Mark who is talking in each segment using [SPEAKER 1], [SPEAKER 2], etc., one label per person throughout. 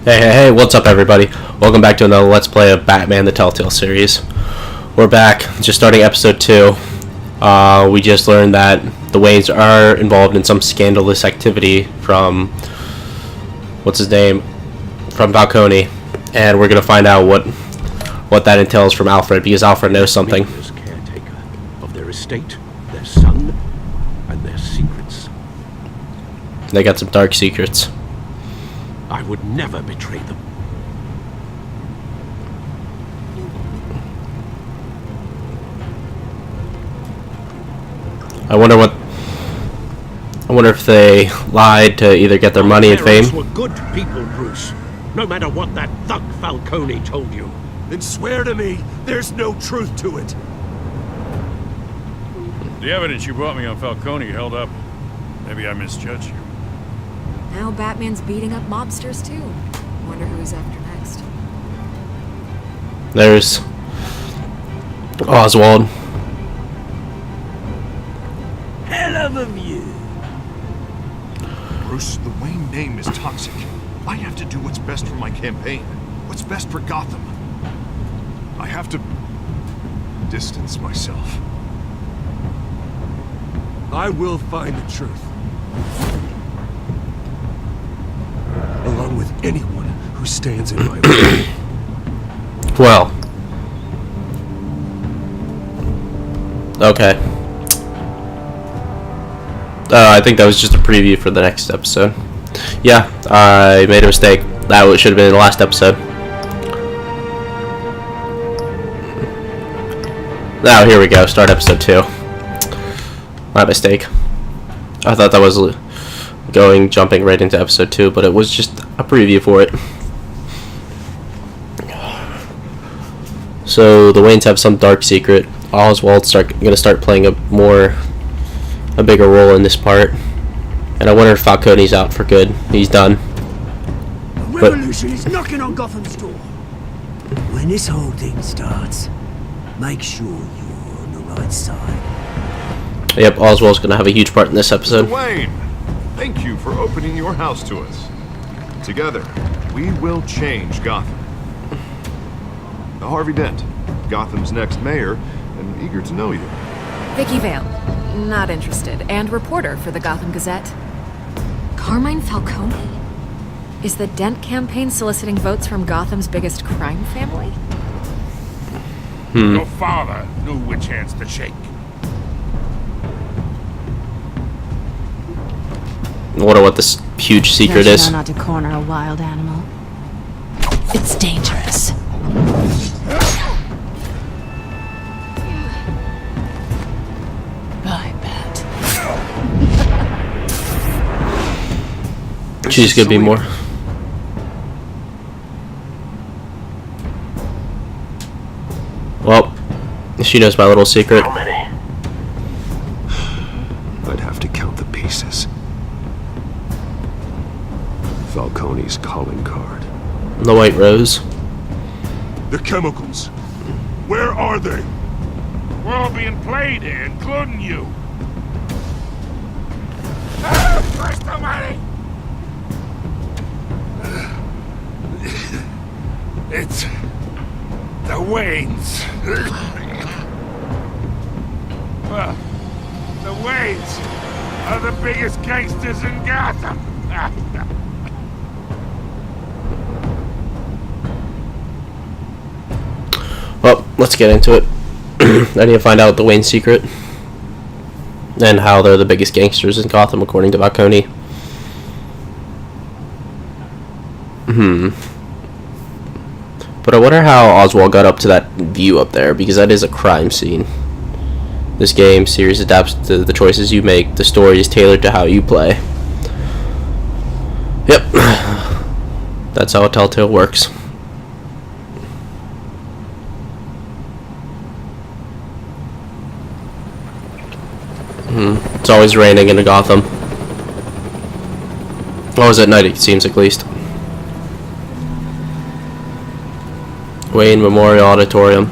[SPEAKER 1] Hey, what's up everybody? Welcome back to another Let's Play of Batman the Telltale series. We're back, just starting episode 2. We just learned that the Waynes are involved in some scandalous activity from, what's his name, from Falcone. And we're going to find out what that entails from Alfred, because Alfred knows something.
[SPEAKER 2] As caretaker of their estate, their son, and their secrets.
[SPEAKER 1] They got some dark secrets.
[SPEAKER 2] I would never betray them.
[SPEAKER 1] I wonder if they lied to either get their money and fame.
[SPEAKER 2] Were good people, Bruce. No matter what that thug Falcone told you.
[SPEAKER 3] Then swear to me there's no truth to it.
[SPEAKER 4] The evidence you brought me on Falcone held up. Maybe I misjudged you.
[SPEAKER 5] Now Batman's beating up mobsters too. Wonder who he's after next.
[SPEAKER 1] There's Oswald.
[SPEAKER 3] Hell of a view.
[SPEAKER 6] Bruce, the Wayne name is toxic. I have to do what's best for my campaign. What's best for Gotham. I have to distance myself.
[SPEAKER 3] I will find the truth. Along with anyone who stands in my way.
[SPEAKER 1] Well. Okay. I think that was just a preview for the next episode. Yeah, I made a mistake. That should have been the last episode. Now, here we go. Start episode 2. My mistake. I thought that was jumping right into episode 2, but it was just a preview for it. So the Waynes have some dark secret. Oswald's gonna start playing a bigger role in this part, and I wonder if Falcone's out for good. He's done.
[SPEAKER 7] The revolution is knocking on Gotham's door. When this whole thing starts, make sure you're on the right side.
[SPEAKER 1] Yep, Oswald's gonna have a huge part in this episode.
[SPEAKER 6] Mr. Wayne, thank you for opening your house to us. Together, we will change Gotham. Harvey Dent, Gotham's next mayor, and eager to know you.
[SPEAKER 5] Vicky Vale, not interested, and reporter for the Gotham Gazette. Carmine Falcone? Is the Dent campaign soliciting votes from Gotham's biggest crime family?
[SPEAKER 4] Your father knew which hands to shake.
[SPEAKER 1] I wonder what this huge secret is.
[SPEAKER 8] Not to corner a wild animal. It's dangerous. I bet.
[SPEAKER 1] She's gonna be more. Well, she knows my little secret.
[SPEAKER 2] How many?
[SPEAKER 6] I'd have to count the pieces. Falcone's calling card.
[SPEAKER 1] The White Rose.
[SPEAKER 3] The chemicals. Where are they?
[SPEAKER 4] We're all being played here, including you. Where's the money?
[SPEAKER 3] It's the Waynes.
[SPEAKER 4] Well, the Waynes are the biggest gangsters in Gotham.
[SPEAKER 1] Well, let's get into it. I need to find out the Wayne secret and how they're the biggest gangsters in Gotham, according to Falcone. But I wonder how Oswald got up to that view up there, because that is a crime scene. This game series adapts to the choices you make. The story is tailored to how you play. Yep. That's how a Telltale works. It's always raining in Gotham. Always at night, it seems, at least. Wayne Memorial Auditorium.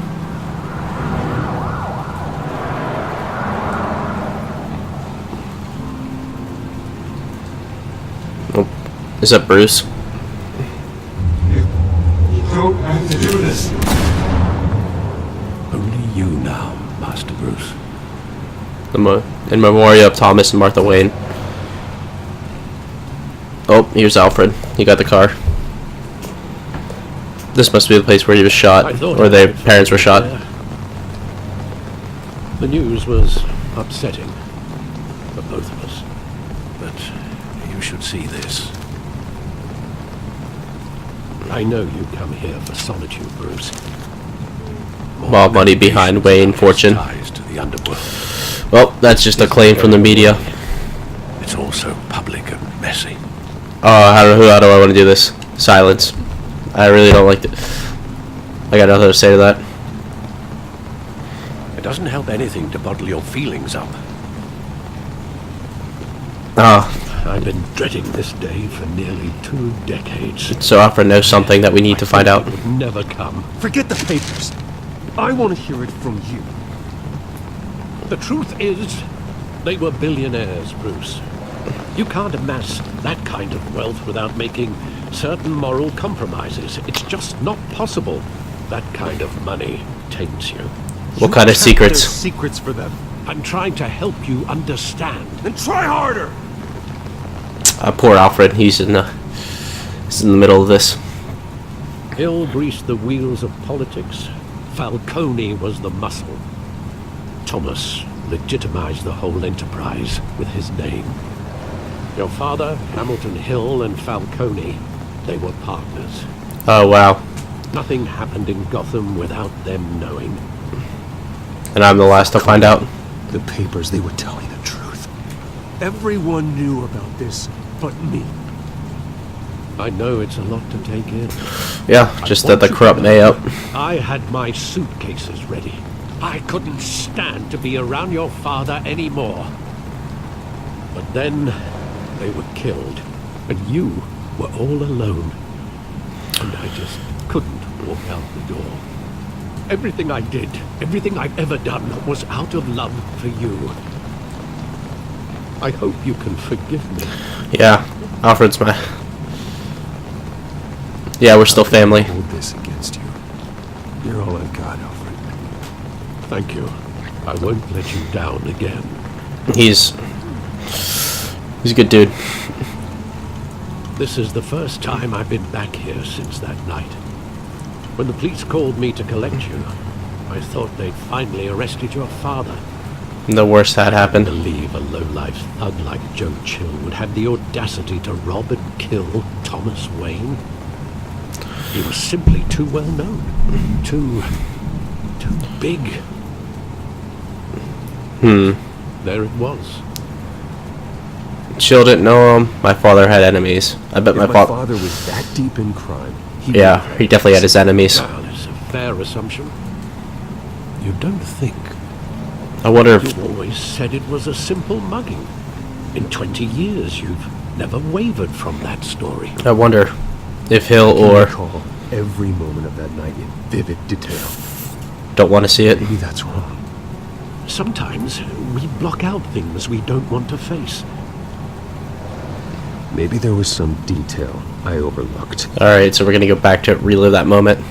[SPEAKER 1] Oh, is that Bruce?
[SPEAKER 3] don't have to do this.
[SPEAKER 2] Only you now, Master Bruce.
[SPEAKER 1] In memoriam of Thomas and Martha Wayne. Oh, here's Alfred. He got the car. This must be the place where he was shot, or their parents were shot.
[SPEAKER 2] The news was upsetting for both of us, but you should see this. I know you come here for solitude, Bruce.
[SPEAKER 1] More money behind Wayne fortune.
[SPEAKER 2] Ties to the underworld.
[SPEAKER 1] Well, that's just a claim from the media.
[SPEAKER 2] It's also public and messy.
[SPEAKER 1] How do I want to do this? Silence. I really don't like it. I got nothing to say to that.
[SPEAKER 2] It doesn't help anything to bottle your feelings up. I've been dreading this day for nearly 2 decades.
[SPEAKER 1] So Alfred knows something that we need to find out.
[SPEAKER 2] It would never come.
[SPEAKER 3] Forget the papers. I want to hear it from you.
[SPEAKER 2] The truth is, they were billionaires, Bruce. You can't amass that kind of wealth without making certain moral compromises. It's just not possible. That kind of money taints you.
[SPEAKER 1] What kind of secrets?
[SPEAKER 3] Secrets for them.
[SPEAKER 2] I'm trying to help you understand.
[SPEAKER 3] Then try harder.
[SPEAKER 1] Poor Alfred. He's in the middle of this.
[SPEAKER 2] Hill greased the wheels of politics. Falcone was the muscle. Thomas legitimized the whole enterprise with his name. Your father, Hamilton Hill, and Falcone, they were partners.
[SPEAKER 1] Oh, wow.
[SPEAKER 2] Nothing happened in Gotham without them knowing.
[SPEAKER 1] And I'm the last to find out.
[SPEAKER 3] The papers, they were telling the truth. Everyone knew about this but me.
[SPEAKER 2] I know it's a lot to take in.
[SPEAKER 1] Yeah, just that the corrupt may up.
[SPEAKER 2] I had my suitcases ready. I couldn't stand to be around your father anymore. But then they were killed, and you were all alone. And I just couldn't walk out the door. Everything I did, everything I've ever done, was out of love for you. I hope you can forgive me.
[SPEAKER 1] Yeah, Alfred's my... Yeah, we're still family.
[SPEAKER 3] Hold this against you. You're all I've got, Alfred.
[SPEAKER 2] Thank you. I won't let you down again.
[SPEAKER 1] He's a good dude.
[SPEAKER 2] This is the first time I've been back here since that night. When the police called me to collect you, I thought they'd finally arrested your father.
[SPEAKER 1] The worst had happened.
[SPEAKER 2] Believe a low-life thug like Joe Chill would have the audacity to rob and kill Thomas Wayne? He was simply too well known. Too big. There it was.
[SPEAKER 1] Chill didn't know him. My father had enemies. I bet
[SPEAKER 3] If
[SPEAKER 1] my
[SPEAKER 3] my
[SPEAKER 1] father...
[SPEAKER 3] father was that deep in crime,
[SPEAKER 1] Yeah, he definitely had his enemies.
[SPEAKER 2] Well, it's a fair assumption. You don't think.
[SPEAKER 1] I wonder if...
[SPEAKER 2] You always said it was a simple mugging. In 20 years, you've never wavered from that story.
[SPEAKER 1] I wonder if Hill
[SPEAKER 3] I
[SPEAKER 1] or...
[SPEAKER 3] recall every moment of that night in vivid detail.
[SPEAKER 1] don't want to see it.
[SPEAKER 3] Maybe that's wrong.
[SPEAKER 2] Sometimes we block out things we don't want to face.
[SPEAKER 3] Maybe there was some detail I overlooked.
[SPEAKER 1] Alright, so we're going to go back to relive that moment.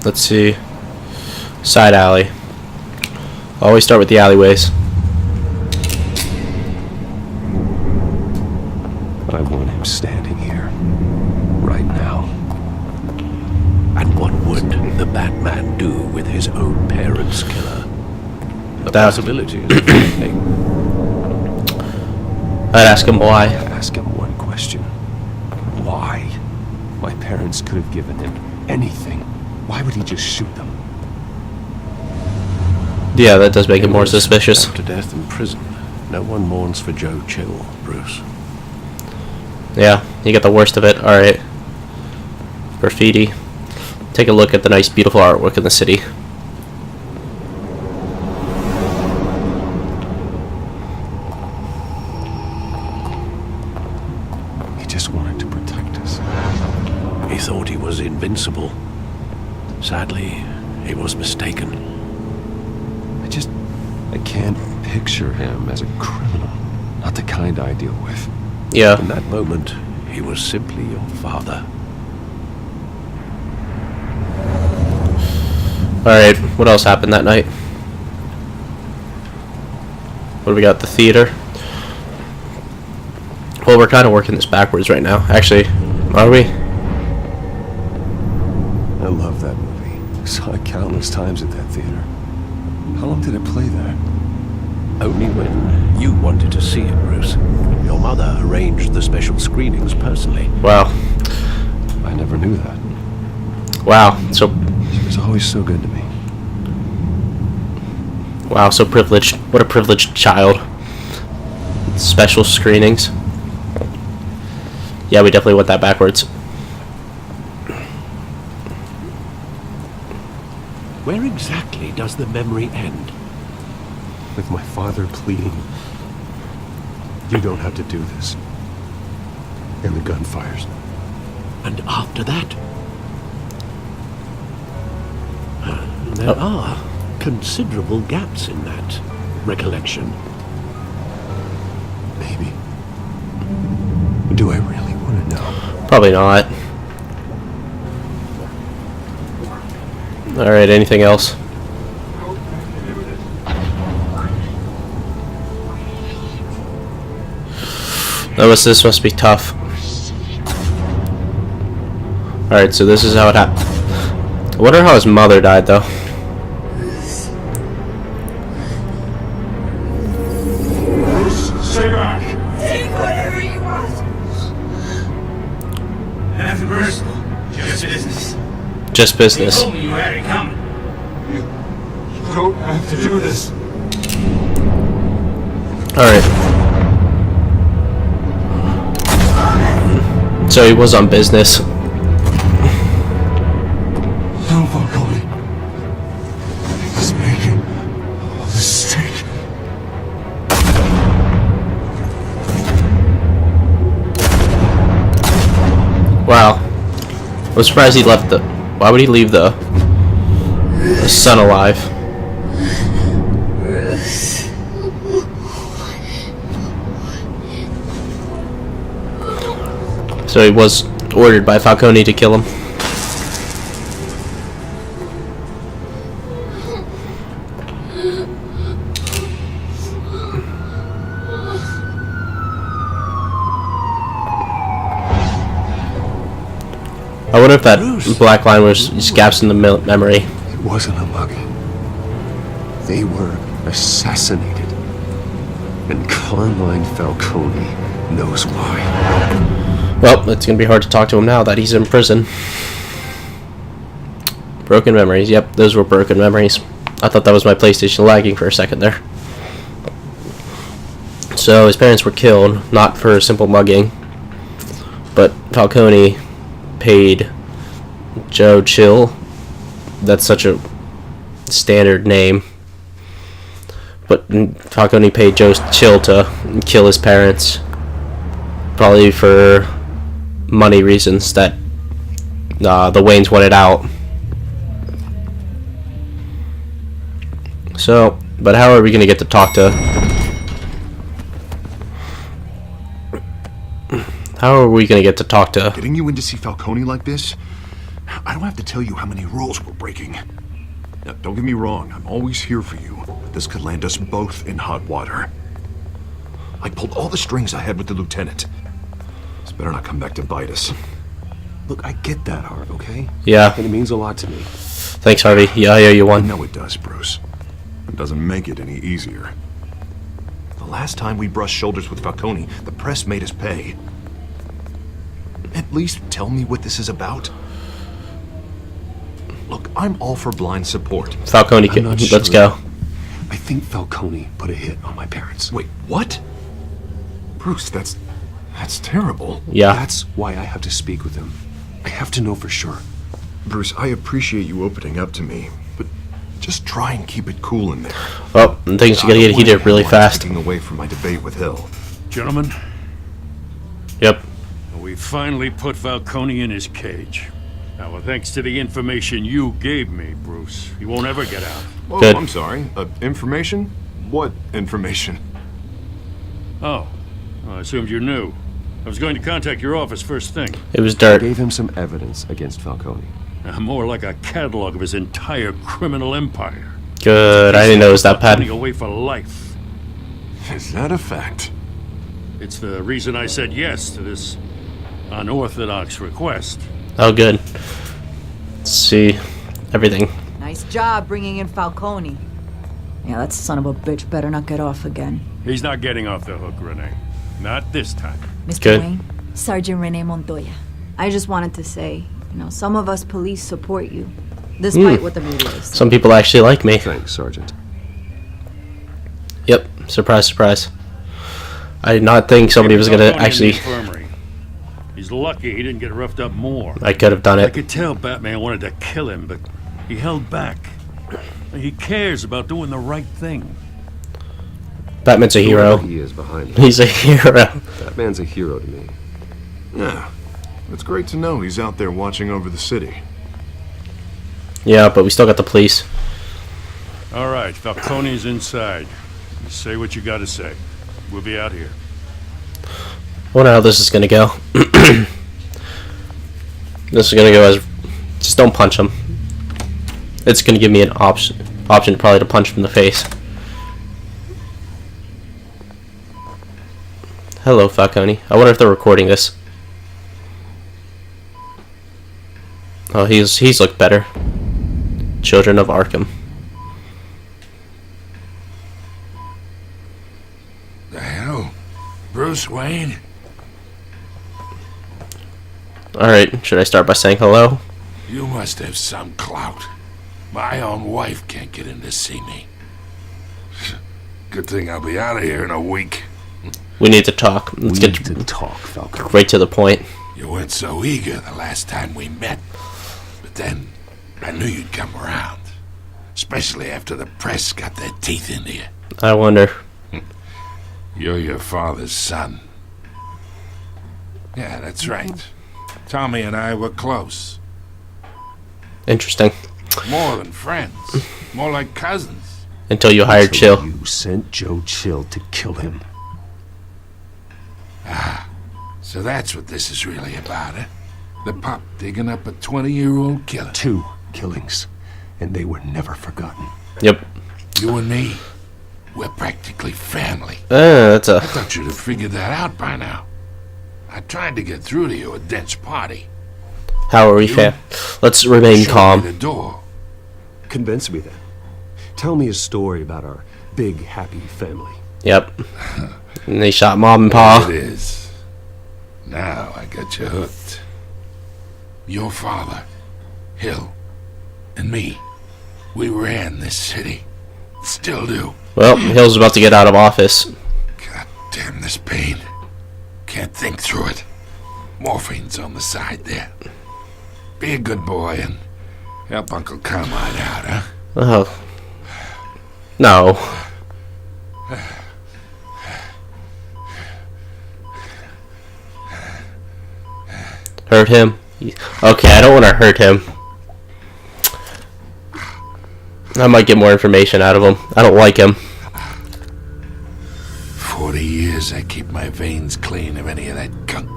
[SPEAKER 1] Let's see. Side alley. Always start with the alleyways.
[SPEAKER 3] I want him standing here. Right now.
[SPEAKER 2] And what would the Batman do with his own parents' killer? The
[SPEAKER 1] That-
[SPEAKER 2] possibility is frightening.
[SPEAKER 1] I'd ask him why.
[SPEAKER 3] Ask him one question. Why? My parents could have given him anything. Why would he just shoot them?
[SPEAKER 1] Yeah, that does make it more suspicious.
[SPEAKER 2] To death in prison. No one mourns for Joe Chill, Bruce.
[SPEAKER 1] Yeah, you get the worst of it. Alright. Graffiti. Take a look at the nice, beautiful artwork in the city.
[SPEAKER 3] He just wanted to protect us.
[SPEAKER 2] He thought he was invincible. Sadly, he was mistaken.
[SPEAKER 3] I can't picture him as a criminal. Not the kind I deal with.
[SPEAKER 1] Yeah.
[SPEAKER 2] In that moment, He was simply your father.
[SPEAKER 1] Alright, what else happened that night? What do we got? The theater. Well, we're kind of working this backwards right now. Actually, are we?
[SPEAKER 3] I love that movie. Saw it countless times at that theater. How long did it play there?
[SPEAKER 2] Only when you wanted to see it, Bruce. Your mother arranged the special screenings personally.
[SPEAKER 1] Wow.
[SPEAKER 3] I never knew that.
[SPEAKER 1] Wow. So.
[SPEAKER 3] She was always so good to me.
[SPEAKER 1] Wow. So privileged. What a privileged child. Special screenings. Yeah, we definitely went that backwards.
[SPEAKER 2] Where exactly does the memory end?
[SPEAKER 3] With my father pleading, "You don't have to do this." And the gun fires.
[SPEAKER 2] And after that? There are considerable gaps in that recollection.
[SPEAKER 3] Maybe. Do I really want to know?
[SPEAKER 1] Probably not. Alright, anything else? This must be tough. Alright, so this is how it happened. I wonder how his mother died, though.
[SPEAKER 4] Stay back. Take whatever you want. Nothing personal. Just business.
[SPEAKER 1] Just business.
[SPEAKER 4] You told me you had it coming. You don't have to do this.
[SPEAKER 1] Alright. So he was on business.
[SPEAKER 4] No, Falcone. He's making a mistake.
[SPEAKER 1] Wow. I'm surprised he left the... Why would he leave the son alive? So he was ordered by Falcone to kill him. I wonder if that black line was just gaps in the memory.
[SPEAKER 3] It wasn't a mugging. They were assassinated. And Carmine Falcone knows why.
[SPEAKER 1] Well, it's gonna be hard to talk to him now that he's in prison. Broken memories. Yep, those were broken memories. I thought that was my PlayStation lagging for a second there. So his parents were killed, not for a simple mugging, but Falcone paid Joe Chill. That's such a standard name. But Falcone paid Joe Chill to kill his parents, probably for money reasons that the Waynes wanted out. So, but how are we going to get to talk to... How are we going to get to talk to...
[SPEAKER 6] Getting you in to see Falcone like this? I don't have to tell you how many rules we're breaking. Now, don't get me wrong, I'm always here for you, but this could land us both in hot water. I pulled all the strings I had with the lieutenant. This better not come back to bite us.
[SPEAKER 3] Look, I get that, Hart, okay?
[SPEAKER 1] Yeah.
[SPEAKER 3] And it means a lot to me.
[SPEAKER 1] Thanks, Harvey. Yeah, you
[SPEAKER 6] I
[SPEAKER 1] won.
[SPEAKER 6] know it does, Bruce. It doesn't make it any easier. The last time we brushed shoulders with Falcone, the press made us pay. At least tell me what this is about. Look, I'm all for blind support.
[SPEAKER 1] Falcone, let's go.
[SPEAKER 3] I think Falcone put a hit on my parents.
[SPEAKER 6] Wait, what? Bruce, that's terrible.
[SPEAKER 1] Yeah.
[SPEAKER 3] That's why I have to speak with him. I have to know for sure.
[SPEAKER 6] Bruce, I appreciate you opening up to me, but just try and keep it cool in there.
[SPEAKER 1] Oh, and things are going to get heated really fast.
[SPEAKER 6] Taking away from my debate with Hill.
[SPEAKER 4] Gentlemen,
[SPEAKER 1] Yep.
[SPEAKER 4] we finally put Falcone in his cage. Now, well, thanks to the information you gave me, Bruce, he won't ever get out.
[SPEAKER 6] Whoa,
[SPEAKER 1] Good.
[SPEAKER 6] I'm sorry. Information? What information?
[SPEAKER 4] Oh, I assumed you knew. was going to contact your office first thing.
[SPEAKER 1] It was
[SPEAKER 3] I
[SPEAKER 1] dirt.
[SPEAKER 3] gave him some evidence against Falcone.
[SPEAKER 4] More like a catalog of his entire criminal empire.
[SPEAKER 1] Good. I didn't know it was that
[SPEAKER 4] Falcone
[SPEAKER 1] bad.
[SPEAKER 4] away for life.
[SPEAKER 6] Is that a fact?
[SPEAKER 4] It's the reason I said yes to this unorthodox request.
[SPEAKER 1] Oh, good. Let's see. Everything.
[SPEAKER 9] Nice job bringing in Falcone. Yeah, that son of a bitch better not get off again.
[SPEAKER 4] He's not getting off the hook, Renee. Not this time.
[SPEAKER 9] Mr.
[SPEAKER 1] Good.
[SPEAKER 9] Wayne, Sergeant Rene Montoya. I just wanted to say, some of us police support you, despite what the media is.
[SPEAKER 1] Some people actually like me.
[SPEAKER 3] Thanks, Sergeant.
[SPEAKER 1] Yep. Surprise, surprise. I did not think somebody was gonna
[SPEAKER 4] Falcone in the
[SPEAKER 1] actually.
[SPEAKER 4] infirmary. He's lucky he didn't get roughed up more.
[SPEAKER 1] I could have done
[SPEAKER 4] I
[SPEAKER 1] it.
[SPEAKER 4] could tell Batman wanted to kill him, but he held back. He cares about doing the right thing.
[SPEAKER 1] Batman's a hero.
[SPEAKER 3] Whoever he is behind it.
[SPEAKER 1] He's a hero.
[SPEAKER 3] Batman's a hero to me.
[SPEAKER 6] Yeah. It's great to know he's out there watching over the city.
[SPEAKER 1] Yeah, but we still got the police.
[SPEAKER 4] All right, Falcone's inside. You say what you gotta say. We'll be out here.
[SPEAKER 1] I wonder how this is gonna go. This is gonna go as just don't punch him. It's gonna give me an option probably to punch him in the face. Hello, Falcone. I wonder if they're recording this. Oh, he's looked better. Children of Arkham.
[SPEAKER 10] The hell? Bruce Wayne?
[SPEAKER 1] Alright, should I start by saying hello?
[SPEAKER 10] You must have some clout. My own wife can't get in to see me. Good thing I'll be out of here in a week.
[SPEAKER 1] We need to talk. Let's
[SPEAKER 3] We
[SPEAKER 1] get
[SPEAKER 3] need to talk, Falcone.
[SPEAKER 1] right to the point.
[SPEAKER 10] You weren't so eager the last time we met. But then, I knew you'd come around. Especially after the press got their teeth into you.
[SPEAKER 1] I wonder.
[SPEAKER 10] You're your father's son. Yeah, that's right. Tommy and I were close.
[SPEAKER 1] Interesting.
[SPEAKER 10] More than friends. More like cousins.
[SPEAKER 1] Until you hired
[SPEAKER 3] So
[SPEAKER 1] Chill.
[SPEAKER 3] You sent Joe Chill to kill him.
[SPEAKER 10] So that's what this is really about, eh? The pup digging up a 20-year-old killer.
[SPEAKER 3] 2 killings, and they were never forgotten.
[SPEAKER 1] Yep.
[SPEAKER 10] You and me, we're practically family.
[SPEAKER 1] That's
[SPEAKER 10] I
[SPEAKER 1] a.
[SPEAKER 10] thought you'd have figured that out by now. I tried to get through to you at Dent's party.
[SPEAKER 1] How are we fair? Let's remain
[SPEAKER 10] Showed
[SPEAKER 1] calm.
[SPEAKER 10] me the door.
[SPEAKER 3] Convince me then. Tell me a story about our big, happy family.
[SPEAKER 1] Yep. And they shot Mom and
[SPEAKER 10] There
[SPEAKER 1] Pa.
[SPEAKER 10] it is. Now I got you hooked. Your father, Hill, and me, we ran this city. Still do.
[SPEAKER 1] Well, Hill's about to get out of office.
[SPEAKER 10] God damn this pain. Can't think through it. Morphine's on the side there. Be a good boy and help Uncle Carmine out, huh?
[SPEAKER 1] Oh. No. Hurt him? Okay, I don't want to hurt him. I might get more information out of him. I don't like him.
[SPEAKER 10] 40 years I keep my veins clean of any of that gunk.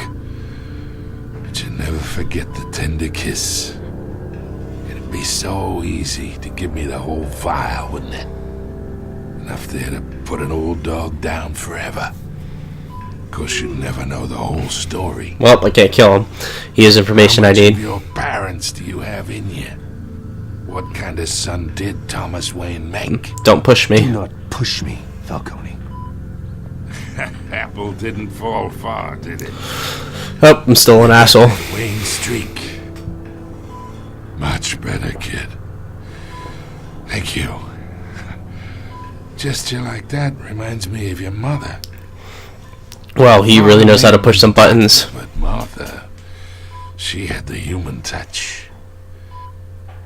[SPEAKER 10] But you never forget the tender kiss. It'd be so easy to give me the whole vial, wouldn't it? Enough there to put an old dog down forever. Of course, you'd never know the whole story.
[SPEAKER 1] Well, I can't kill him. He has information
[SPEAKER 10] How
[SPEAKER 1] I
[SPEAKER 10] much
[SPEAKER 1] need.
[SPEAKER 10] of your parents do you have in you? What kind of son did Thomas Wayne make?
[SPEAKER 1] Don't push
[SPEAKER 3] Do
[SPEAKER 1] me.
[SPEAKER 3] not push me, Falcone.
[SPEAKER 10] Apple didn't fall far, did it?
[SPEAKER 1] Oh, I'm still an asshole.
[SPEAKER 10] Wayne streak. Much better, kid. Thank you. Gesture like that reminds me of your mother.
[SPEAKER 1] Well, he really knows how to push some buttons.
[SPEAKER 10] But Martha, she had the human touch.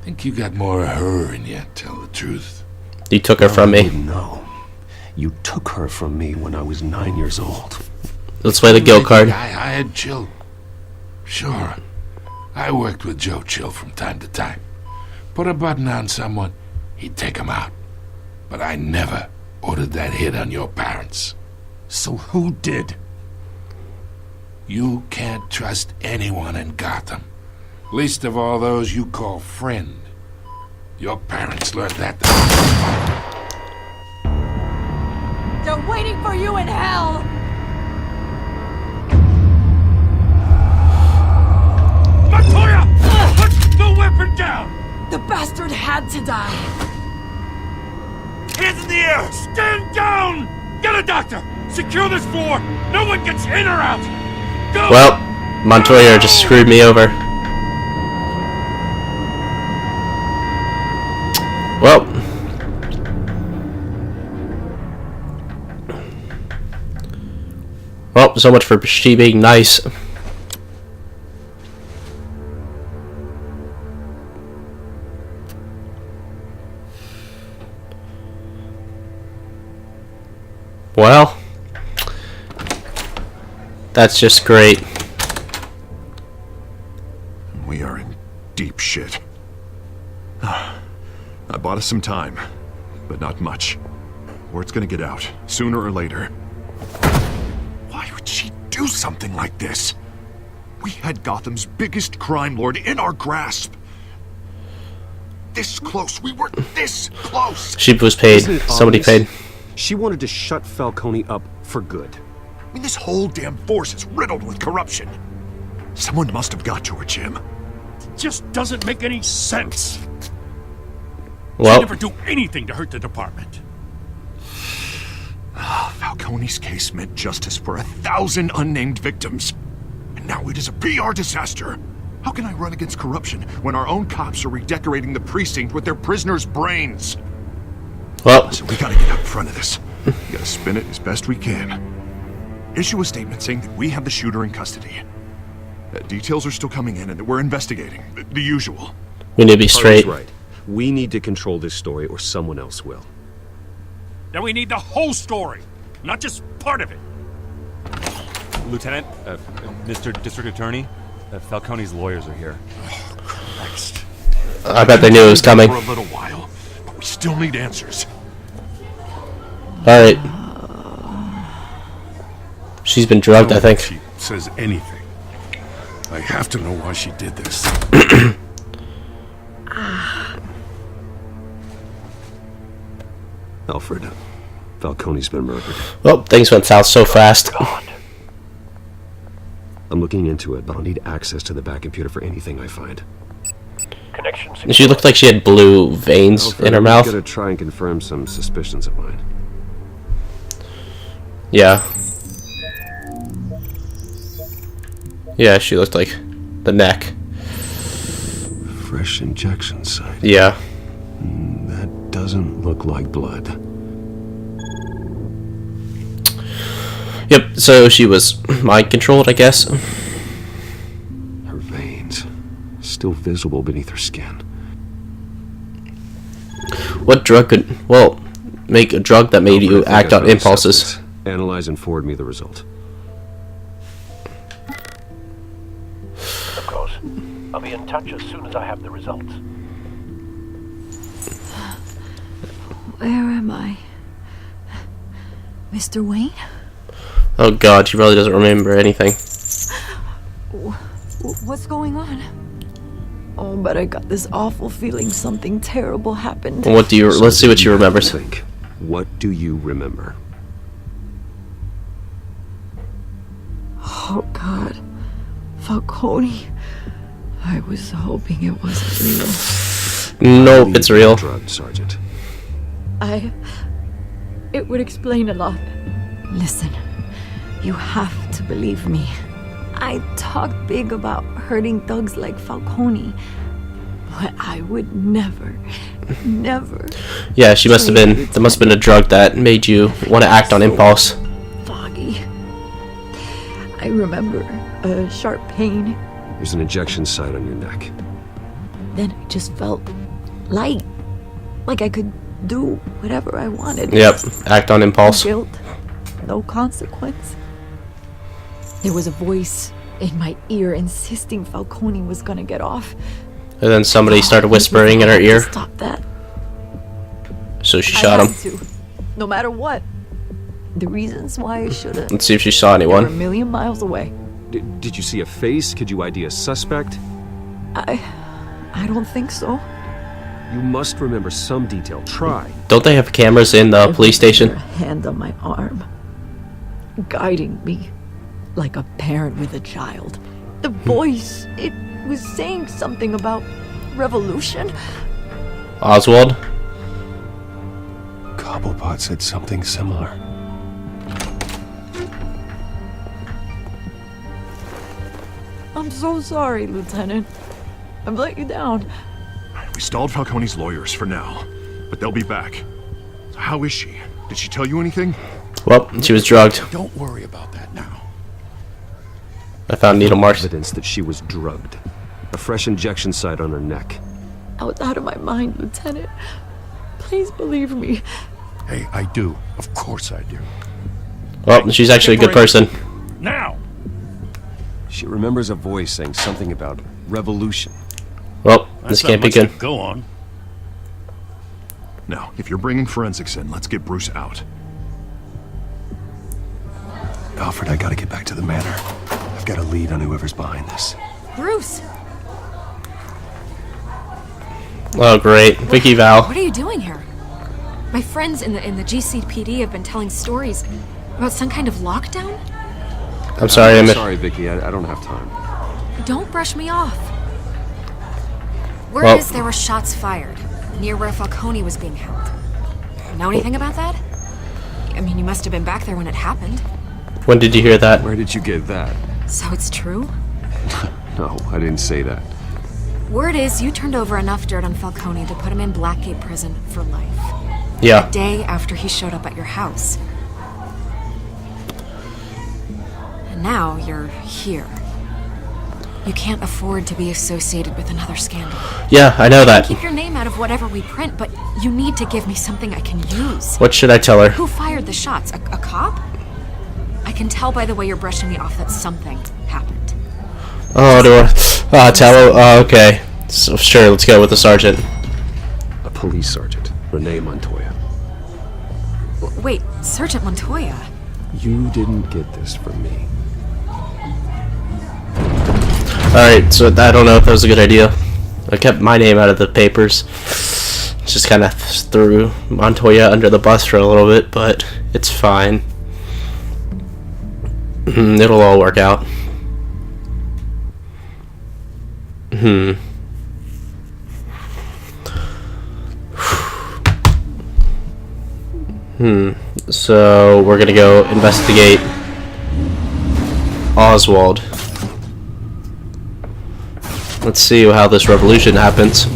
[SPEAKER 10] Think you got more of her in you, tell the truth.
[SPEAKER 1] He took her from me.
[SPEAKER 3] No. You took her from me when I was 9 years old.
[SPEAKER 1] Let's play the guild card.
[SPEAKER 10] I hired Chill. Sure. I worked with Joe Chill from time to time. Put a button on someone, he'd take him out. But I never ordered that hit on your parents.
[SPEAKER 3] So who did?
[SPEAKER 10] You can't trust anyone in Gotham. Least of all those you call friend. Your parents learned that.
[SPEAKER 9] They're waiting for you in hell!
[SPEAKER 4] Montoya! Put the weapon down!
[SPEAKER 9] The bastard had to die.
[SPEAKER 4] Hands in the air! Stand down! Get a doctor! Secure this floor! No one gets in or out! Go!
[SPEAKER 1] Well, Montoya just screwed me over. Well. Well, so much for she being nice. Well, that's just great.
[SPEAKER 6] We are in deep shit. I bought us some time, but not much. Word's gonna get out, sooner or later. Why would she do something like this? We had Gotham's biggest crime lord in our grasp. This close, we were this close!
[SPEAKER 1] She was paid.
[SPEAKER 3] Isn't it
[SPEAKER 1] Somebody
[SPEAKER 3] obvious?
[SPEAKER 1] paid.
[SPEAKER 3] She wanted to shut Falcone up for good.
[SPEAKER 6] I mean, this whole damn force is riddled with corruption. Someone must have got to her, Jim.
[SPEAKER 4] Just doesn't make any sense.
[SPEAKER 1] Well,
[SPEAKER 4] She never do anything to hurt the department.
[SPEAKER 6] Falcone's case meant justice for 1,000 unnamed victims. And now it is a PR disaster. How can I run against corruption when our own cops are redecorating the precinct with their prisoners' brains?
[SPEAKER 1] well,
[SPEAKER 6] So we gotta get out in front of this. We gotta spin it as best we can. Issue a statement saying that we have the shooter in custody. That details are still coming in and that we're investigating. The usual.
[SPEAKER 1] we need to be straight.
[SPEAKER 3] Carter's right. We need to control this story or someone else will.
[SPEAKER 4] Then we need the whole story, not just part of it.
[SPEAKER 11] Lieutenant, Mr. District Attorney, Falcone's lawyers are here.
[SPEAKER 4] Christ.
[SPEAKER 1] I bet they knew it was coming.
[SPEAKER 6] For a little while, but we still need answers.
[SPEAKER 1] Alright. She's been drugged, I think.
[SPEAKER 10] She says anything. I have to know why she did this.
[SPEAKER 3] Alfred, Falcone's been murdered.
[SPEAKER 1] Well, things went south so fast.
[SPEAKER 3] I'm looking into it, but I'll need access to the back computer for anything I find.
[SPEAKER 1] She looked like she had blue veins
[SPEAKER 3] Alfred,
[SPEAKER 1] in her
[SPEAKER 3] I'm
[SPEAKER 1] mouth.
[SPEAKER 3] gonna try and confirm some suspicions of mine.
[SPEAKER 1] Yeah. Yeah, she looked like the neck.
[SPEAKER 3] Fresh injection site.
[SPEAKER 1] Yeah.
[SPEAKER 3] That doesn't look like blood.
[SPEAKER 1] Yep, so she was mind controlled, I guess.
[SPEAKER 3] Her veins, still visible beneath her skin.
[SPEAKER 1] What drug could, well, make a drug that made you
[SPEAKER 3] Alfred, I think
[SPEAKER 1] act
[SPEAKER 3] I
[SPEAKER 1] on
[SPEAKER 3] found the
[SPEAKER 1] impulses?
[SPEAKER 3] substance. Analyze and forward me the result.
[SPEAKER 12] Of course. I'll be in touch as soon as I have the results.
[SPEAKER 9] Where am I? Mr. Wayne?
[SPEAKER 1] Oh god, she probably doesn't remember anything.
[SPEAKER 9] What's going on? Oh, but I got this awful feeling something terrible happened.
[SPEAKER 1] What do you, let's see what she remembers.
[SPEAKER 3] Think. What do you remember?
[SPEAKER 9] Oh God, Falcone. I was hoping it wasn't real.
[SPEAKER 1] Nope, it's real.
[SPEAKER 3] Drug, Sergeant.
[SPEAKER 9] It would explain a lot. Listen, you have to believe me. I talk big about hurting thugs like Falcone, but I would never.
[SPEAKER 1] Yeah, she must have been, there must have been a drug that made you want to act on impulse.
[SPEAKER 9] Foggy. I remember a sharp pain.
[SPEAKER 3] There's an injection site on your neck.
[SPEAKER 9] Then I just felt light. Like I could do whatever I wanted.
[SPEAKER 1] Yep, act on impulse.
[SPEAKER 9] No guilt, no consequence. There was a voice in my ear insisting Falcone was gonna get off.
[SPEAKER 1] And then somebody started whispering in her ear.
[SPEAKER 9] Stop that.
[SPEAKER 1] So she
[SPEAKER 9] I
[SPEAKER 1] shot
[SPEAKER 9] had
[SPEAKER 1] him.
[SPEAKER 9] to, no matter what. The reasons why I should've.
[SPEAKER 1] Let's see if she saw
[SPEAKER 9] They were a
[SPEAKER 1] anyone.
[SPEAKER 9] million miles away.
[SPEAKER 3] Did you see a face? Could you ID a suspect?
[SPEAKER 9] I don't think so.
[SPEAKER 3] You must remember some detail. Try.
[SPEAKER 1] Don't they have cameras in the police station?
[SPEAKER 9] A hand on my arm, guiding me like a parent with a child. The voice, it was saying something about revolution.
[SPEAKER 1] Oswald?
[SPEAKER 3] Cobblepot said something similar.
[SPEAKER 9] I'm so sorry, Lieutenant. I've let you down.
[SPEAKER 6] We stalled Falcone's lawyers for now, but they'll be back. So how is she? Did she tell you anything?
[SPEAKER 1] Well, she was drugged.
[SPEAKER 10] Don't worry about that now.
[SPEAKER 1] I found needle marks.
[SPEAKER 3] Evidence that she was drugged. A fresh injection site on her neck.
[SPEAKER 9] I was out of my mind, Lieutenant. Please believe me.
[SPEAKER 10] Hey, I do. Of course I do.
[SPEAKER 1] Well, she's actually a good person.
[SPEAKER 10] Now!
[SPEAKER 3] She remembers a voice saying something about revolution.
[SPEAKER 1] Well, this can't be good.
[SPEAKER 4] Go on.
[SPEAKER 6] Now, if you're bringing forensics in, let's get Bruce out.
[SPEAKER 3] Alfred, I gotta get back to the manor. I've got a lead on whoever's behind this.
[SPEAKER 5] Bruce!
[SPEAKER 1] Oh, great. Vicky Val.
[SPEAKER 5] What are you doing here? My friends in the GCPD have been telling stories about some kind of lockdown?
[SPEAKER 1] I'm sorry,
[SPEAKER 3] I'm sorry, Vicky. I don't have time.
[SPEAKER 5] Don't brush me off. Word is there were shots fired near where Falcone was being held. Know anything about that? I mean, you must have been back there when it happened.
[SPEAKER 1] When did you hear that?
[SPEAKER 3] Where did you get that?
[SPEAKER 5] So it's true?
[SPEAKER 3] No, I didn't say that.
[SPEAKER 5] Word is you turned over enough dirt on Falcone to put him in Blackgate Prison for life.
[SPEAKER 1] Yeah.
[SPEAKER 5] A day after he showed up at your house. And now you're here. You can't afford to be associated with another scandal.
[SPEAKER 1] Yeah, I know that.
[SPEAKER 5] Keep your name out of whatever we print, but you need to give me something I can use.
[SPEAKER 1] What should I tell her?
[SPEAKER 5] Who fired the shots? A cop? I can tell by the way you're brushing me off that something happened.
[SPEAKER 1] Oh, do I? Tell her? Oh, okay. So, sure, let's go with the sergeant.
[SPEAKER 3] A police sergeant, Renee Montoya.
[SPEAKER 5] Wait, Sergeant Montoya?
[SPEAKER 3] You didn't get this from me.
[SPEAKER 1] Alright, so I don't know if that was a good idea. I kept my name out of the papers. Just kind of threw Montoya under the bus for a little bit, but it's fine. It'll all work out. So we're gonna go investigate Oswald. Let's see how this revolution happens.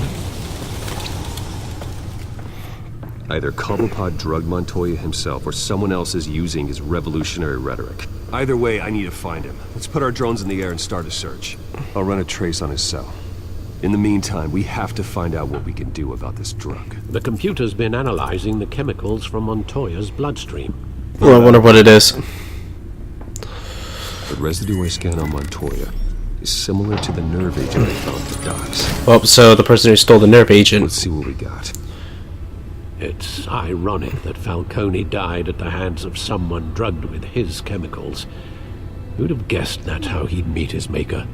[SPEAKER 3] Either Cobblepot drugged Montoya himself or someone else is using his revolutionary rhetoric. Either way, I need to find him. Let's put our drones in the air and start a search. I'll run a trace on his cell. In the meantime, we have to find out what we can do about this drug.
[SPEAKER 2] The computer's been analyzing the chemicals from Montoya's bloodstream.
[SPEAKER 1] Well, I wonder what it is.
[SPEAKER 3] The residue I scan on Montoya is similar to the nerve agent I found at the docks.
[SPEAKER 1] Oh, so the person who stole the nerve agent.
[SPEAKER 3] Let's see what we got.
[SPEAKER 2] It's ironic that Falcone died at the hands of someone drugged with his chemicals. Who'd have guessed that's how he'd meet his maker?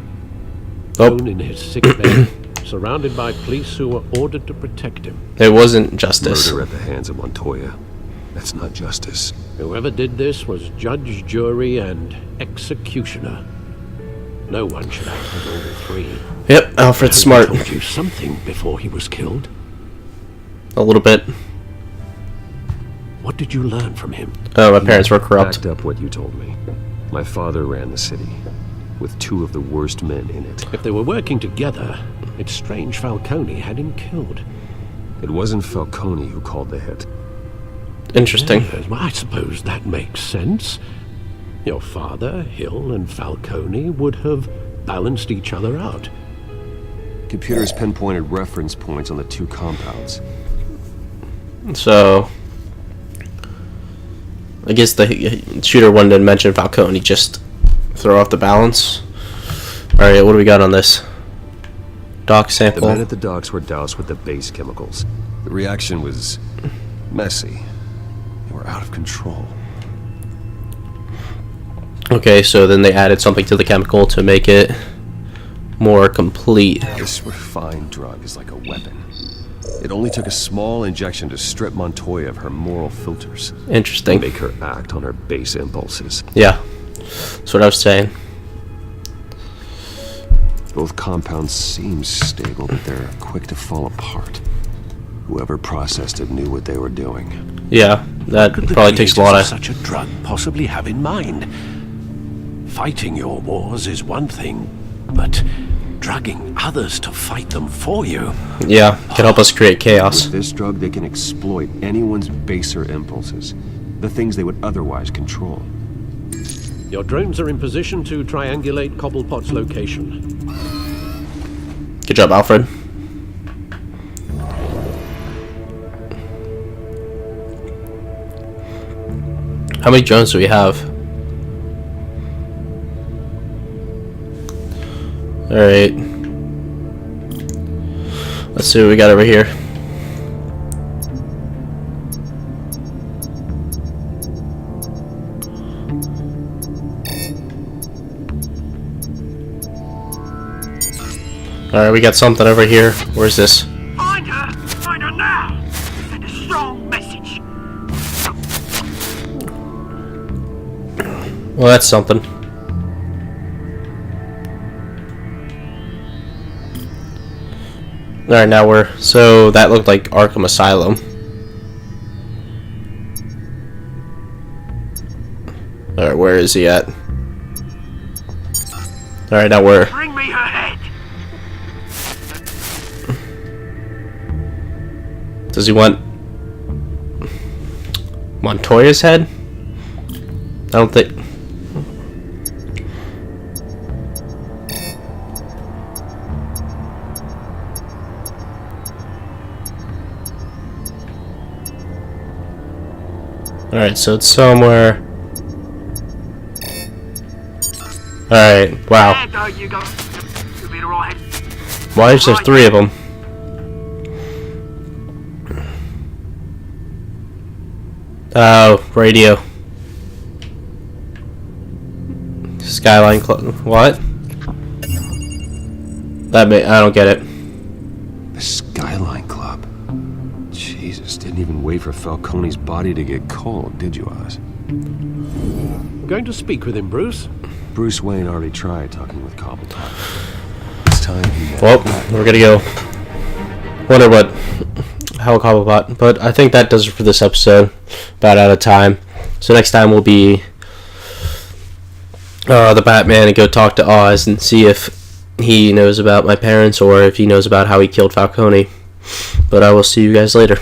[SPEAKER 2] Alone in his sick bed, surrounded by police who were ordered to protect him.
[SPEAKER 1] It wasn't justice.
[SPEAKER 3] Murder at the hands of Montoya. That's not justice.
[SPEAKER 2] Whoever did this was judge, jury, and executioner. No one should act as all three.
[SPEAKER 1] Yep, Alfred's smart.
[SPEAKER 2] He told you something before he was killed.
[SPEAKER 1] A little bit.
[SPEAKER 2] What did you learn from him?
[SPEAKER 1] Oh, my parents were corrupt.
[SPEAKER 3] Backed up what you told me. My father ran the city, with two of the worst men in it.
[SPEAKER 2] If they were working together, it's strange Falcone had him killed.
[SPEAKER 3] It wasn't Falcone who called the hit.
[SPEAKER 1] Interesting.
[SPEAKER 2] Yes, well, I suppose that makes sense. Your father, Hill, and Falcone would have balanced each other out.
[SPEAKER 3] Computers pinpointed reference points on the two compounds.
[SPEAKER 1] So, I guess the shooter wanted to mention Falcone, just throw off the balance. Alright, what do we got on this? Dock sample.
[SPEAKER 3] The men at the docks were doused with the base chemicals. The reaction was messy. They were out of control.
[SPEAKER 1] Okay, so then they added something to the chemical to make it more complete.
[SPEAKER 3] This refined drug is like a weapon. It only took a small injection to strip Montoya of her moral filters.
[SPEAKER 1] Interesting.
[SPEAKER 3] Make her act on her base impulses.
[SPEAKER 1] Yeah, that's what I was saying.
[SPEAKER 3] Both compounds seem stable, but they're quick to fall apart. Whoever processed it knew what they were doing.
[SPEAKER 1] Yeah, that
[SPEAKER 2] Could the
[SPEAKER 1] probably takes a lot
[SPEAKER 2] creators
[SPEAKER 1] of...
[SPEAKER 2] such a drug possibly have in mind? Fighting your wars is one thing, but drugging others to fight them for you.
[SPEAKER 1] Yeah, can help us create chaos.
[SPEAKER 3] With this drug, they can exploit anyone's baser impulses, the things they would otherwise control.
[SPEAKER 2] Your drones are in position to triangulate Cobblepot's location.
[SPEAKER 1] Good job, Alfred. How many drones do we have? Alright. Let's see what we got over here. Alright, we got something over here. Where's this?
[SPEAKER 7] Find her! Find her now! Send a strong message.
[SPEAKER 1] Well, that's something. Alright, now we're... So, that looked like Arkham Asylum. Alright, where is he at? Alright, now we're...
[SPEAKER 7] Bring me her head!
[SPEAKER 1] Does he want... Montoya's head? I don't think... Alright, so it's somewhere... Alright, wow.
[SPEAKER 7] There you go. You'll be the right head.
[SPEAKER 1] Why is there three of them? Oh, radio. Skyline Club. What? That may... I don't get it.
[SPEAKER 3] The Skyline Club. Jesus, didn't even wait for Falcone's body to get cold, did you, Oz?
[SPEAKER 2] Going to speak with him, Bruce?
[SPEAKER 3] Bruce Wayne already tried talking with Cobblepot. It's time he met.
[SPEAKER 1] Well, we're gonna go. Wonder what... How Cobblepot. But I think that does it for this episode. About out of time. So next time we'll be... the Batman and go talk to Oz and see if he knows about my parents or if he knows about how he killed Falcone. But I will see you guys later.